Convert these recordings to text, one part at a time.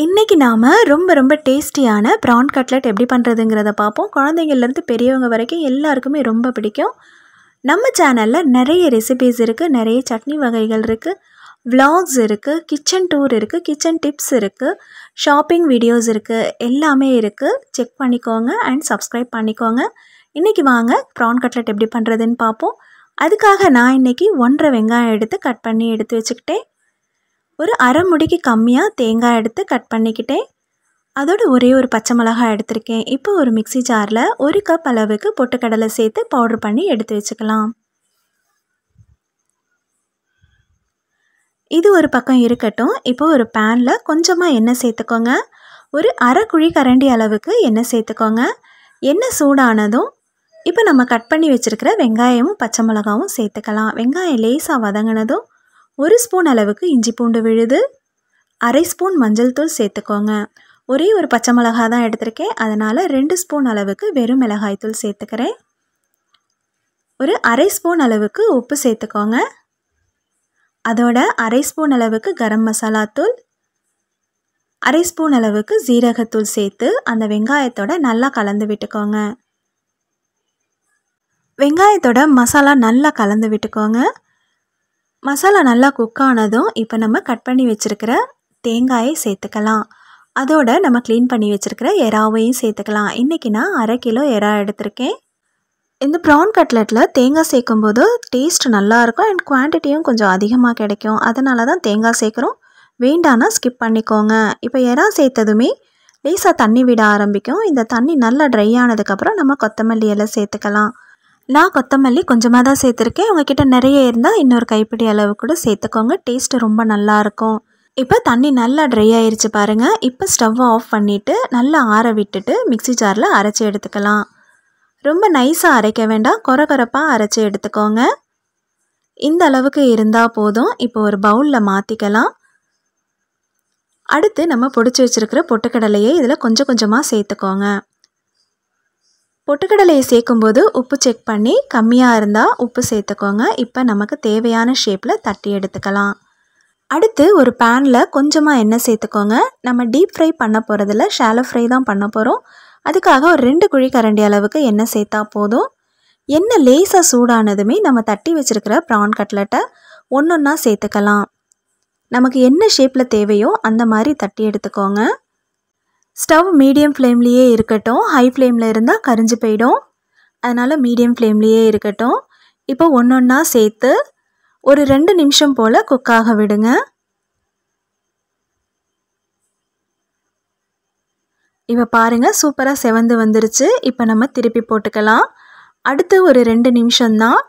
இன்னைக்கு நாம ரொம்ப டேஸ்டியான prawn cutlet எப்படி பண்றதுங்கறத பாப்போம். குழந்தைகள்ல இருந்து பெரியவங்க வரைக்கும் எல்லாருக்குமே ரொம்ப பிடிக்கும். நம்ம சேனல்ல நிறைய ரெசிபீஸ் இருக்கு, நிறைய சட்னி வகைகள் இருக்கு, vlogs இருக்கு, கிச்சன் டூர் இருக்கு, கிச்சன் டிப்ஸ் இருக்கு, ஷாப்பிங் வீடியோஸ் இருக்கு, எல்லாமே இருக்கு. செக் பண்ணிக்கோங்க and subscribe பண்ணிக்கோங்க. இன்னைக்கு வாங்க prawn cutlet எப்படி பண்றதுன்னு பாப்போம். அதுக்காக நான் இன்னைக்கு 1.5 வெங்காயம் எடுத்து கட் பண்ணி எடுத்து வச்சுக்கிட்டேன். ஒரு அரை முடிக்கு கம்மியா தேங்காய் எடுத்து கட் பண்ணிக்கிட்டேன். அதோட ஒரே ஒரு பச்சை மிளகாய் எடுத்துர்க்கேன். இப்போ ஒரு மிக்ஸி ஜார்ல 1 கப் அளவுக்கு பொட்டுக்கடலை சேர்த்து பவுடர் பண்ணி எடுத்து வச்சுக்கலாம். இது ஒரு பக்கம் இருக்கட்டும். இப்போ ஒரு panல கொஞ்சமா எண்ணெய் சேர்த்துக்கோங்க. ஒரு அரை குழி கரண்டி அளவுக்கு எண்ணெய் சேர்த்துக்கோங்க. எண்ணெய் சூடானதும் இப்போ நம்ம கட் பண்ணி வச்சிருக்கிற வெங்காயமும் பச்சை மிளகாயும் சேர்த்துக்கலாம். வெங்காயம் லேசா வதங்கினதும் 1 ஸ்பூன் அளவுக்கு இஞ்சி பூண்டு விழுது, அரை ஸ்பூன் மஞ்சள் தூள் சேர்த்துக்கோங்க. ஒரே ஒரு பச்சை மிளகாய் தான் எடுத்திருக்கேன், அதனால 2 ஸ்பூன் அளவுக்கு வெறும் மிளகாய் தூள் சேர்த்துக்கிறேன். ஒரு அரை ஸ்பூன் அளவுக்கு உப்பு சேர்த்துக்கோங்க. அதோட அரை ஸ்பூன் அளவுக்கு கரம் மசாலா தூள், அரை ஸ்பூன் அளவுக்கு ஜீரகத்தூள் சேர்த்து அந்த வெங்காயத்தோட நல்லா கலந்து விட்டுக்கோங்க. வெங்காயத்தோட மசாலா நல்லா கலந்து விட்டுக்கோங்க. மசாலா நல்லா குக் ஆனதும் இப்போ நம்ம கட் பண்ணி வச்சிருக்கிற தேங்காயை சேர்த்துக்கலாம். அதோட நம்ம க்ளீன் பண்ணி வச்சிருக்கிற எறாவையும் சேர்த்துக்கலாம். இன்றைக்கி நான் அரை கிலோ எறா எடுத்திருக்கேன். இந்த ப்ரான் கட்லெட்டில் தேங்காய் சேர்க்கும்போது டேஸ்ட் நல்லாயிருக்கும் அண்ட் குவான்டிட்டியும் கொஞ்சம் அதிகமாக கிடைக்கும். அதனால தான் தேங்காய் சேர்க்குறோம். வேண்டான்னா ஸ்கிப் பண்ணிக்கோங்க. இப்போ எறா சேர்த்ததுமே லேசாக தண்ணி விட ஆரம்பிக்கும். இந்த தண்ணி நல்லா ட்ரை ஆனதுக்கப்புறம் நம்ம கொத்தமல்லி எல்லாம் சேர்த்துக்கலாம். நான் கொத்தமல்லி கொஞ்சமாக தான் சேர்த்துருக்கேன். உங்ககிட்ட நிறைய இருந்தால் இன்னொரு கைப்பிடி அளவு கூட சேர்த்துக்கோங்க. டேஸ்ட்டு ரொம்ப நல்லாயிருக்கும். இப்போ தண்ணி நல்லா ட்ரை ஆயிடுச்சு பாருங்கள். இப்போ ஸ்டவ்வை ஆஃப் பண்ணிவிட்டு நல்லா ஆற விட்டுட்டு மிக்ஸி ஜாரில் அரைச்சி எடுத்துக்கலாம். ரொம்ப நைஸாக அரைக்க வேண்டாம், கொரகொரப்பாக அரைச்சி எடுத்துக்கோங்க. இந்த அளவுக்கு இருந்தால் போதும். இப்போ ஒரு பவுலில் மாற்றிக்கலாம். அடுத்து நம்ம பொடிச்சு வச்சுருக்கிற பொட்டுக்கடலையை இதில் கொஞ்சம் கொஞ்சமாக சேர்த்துக்கோங்க. பொட்டுக்கடலையை சேர்க்கும்போது உப்பு செக் பண்ணி கம்மியாக இருந்தால் உப்பு சேர்த்துக்கோங்க. இப்போ நமக்கு தேவையான ஷேப்பில் தட்டி எடுத்துக்கலாம். அடுத்து ஒரு பேனில் கொஞ்சமாக எண்ணெய் சேர்த்துக்கோங்க. நம்ம டீப் ஃப்ரை பண்ண போகிறதில்ல, ஷாலோ ஃப்ரை தான் பண்ண போகிறோம். அதுக்காக ஒரு 2 குழி கரண்டி அளவுக்கு எண்ணெய் சேர்த்தா போதும். எண்ணெய் லேசாக சூடானதுமே நம்ம தட்டி வச்சுருக்கிற ப்ரான் கட்லெட்டை ஒன்றொன்னா சேர்த்துக்கலாம். நமக்கு என்ன ஷேப்பில் தேவையோ அந்த மாதிரி தட்டி எடுத்துக்கோங்க. ஸ்டவ் மீடியம் ஃப்ளேம்லேயே இருக்கட்டும். ஹை ஃப்ளேமில் இருந்தால் கரிஞ்சு போயிடும். அதனால் மீடியம் ஃப்ளேம்லேயே இருக்கட்டும். இப்போ ஒன்றொன்னா சேர்த்து ஒரு 2 நிமிஷம் போல் குக்காக விடுங்க. இப்போ பாருங்கள், சூப்பராக செவந்து வந்துருச்சு. இப்போ நம்ம திருப்பி போட்டுக்கலாம். அடுத்து ஒரு 2 நிமிஷம்தான்.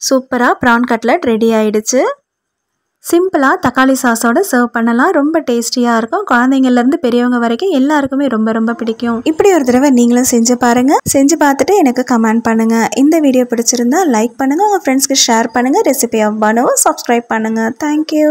சூப்பராக ப்ரான் கட்லெட் ரெடி ஆயிடுச்சு. சிம்பிளாக தக்காளி சாஸோட சர்வ் பண்ணலாம். ரொம்ப டேஸ்டியாக இருக்கும். குழந்தைங்கள்லேருந்து பெரியவங்க வரைக்கும் எல்லாருக்குமே ரொம்ப பிடிக்கும். இப்படி ஒரு தடவை நீங்களும் செஞ்சு பாருங்கள். செஞ்சு பார்த்துட்டு எனக்கு கமெண்ட் பண்ணுங்கள். இந்த வீடியோ பிடிச்சிருந்தா லைக் பண்ணுங்கள், உங்கள் ஃப்ரெண்ட்ஸ்க்கு ஷேர் பண்ணுங்கள். ரெசிபி ஆஃப் பானுவை சப்ஸ்கிரைப் பண்ணுங்கள். தேங்க்யூ.